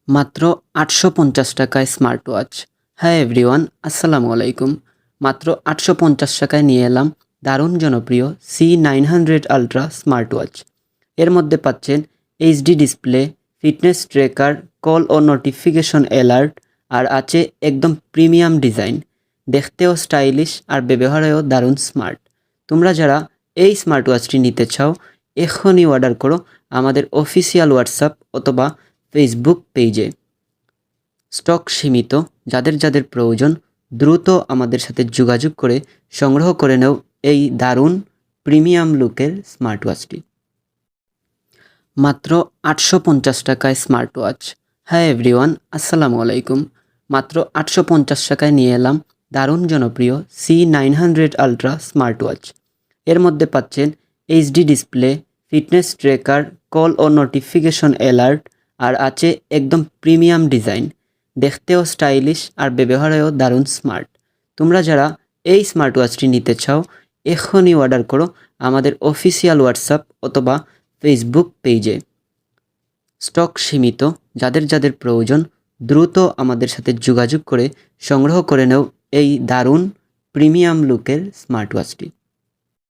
মাত্র ৮৫০ টাকায় smart watch. হ্যাঁ এভরিওয়ান, আসসালামু আলাইকুম। মাত্র ৮৫০ টাকায় নিয়ে এলাম দারুণ জনপ্রিয় C900 আলট্রা স্মার্ট ওয়াচ। এর মধ্যে পাচ্ছেন HD display, fitness tracker, call ও নোটিফিকেশন অ্যালার্ট, আর আছে একদম প্রিমিয়াম ডিজাইন। দেখতেও স্টাইলিশ আর ব্যবহারেও দারুণ স্মার্ট। তোমরা যারা এই স্মার্ট ওয়াচটি নিতে চাও, এখনই অর্ডার করো আমাদের অফিসিয়াল হোয়াটসঅ্যাপ অথবা ফেসবুক পেজে। স্টক সীমিত, যাদের যাদের প্রয়োজন দ্রুত আমাদের সাথে যোগাযোগ করে সংগ্রহ করে নেও এই দারুণ প্রিমিয়াম লুকের স্মার্ট ওয়াচটি। মাত্র ৮৫০ টাকায় স্মার্ট ওয়াচ। হ্যাঁ এভরিওয়ান, আসসালামু আলাইকুম। মাত্র ৮৫০ টাকায় নিয়ে এলাম দারুণ জনপ্রিয় C900 আলট্রা স্মার্ট ওয়াচ। এর মধ্যে পাচ্ছেন HD display, fitness tracker, call ও নোটিফিকেশন অ্যালার্ট, আর আছে একদম প্রিমিয়াম ডিজাইন। দেখতেও স্টাইলিশ আর ব্যবহারেও দারুণ স্মার্ট। তোমরা যারা এই স্মার্ট ওয়াচটি নিতে চাও, এখনই অর্ডার করো আমাদের অফিসিয়াল হোয়াটসঅ্যাপ অথবা ফেসবুক পেজে। স্টক সীমিত, যাদের যাদের প্রয়োজন দ্রুত আমাদের সাথে যোগাযোগ করে সংগ্রহ করে নেও এই দারুণ প্রিমিয়াম লুকের স্মার্ট ওয়াচটি।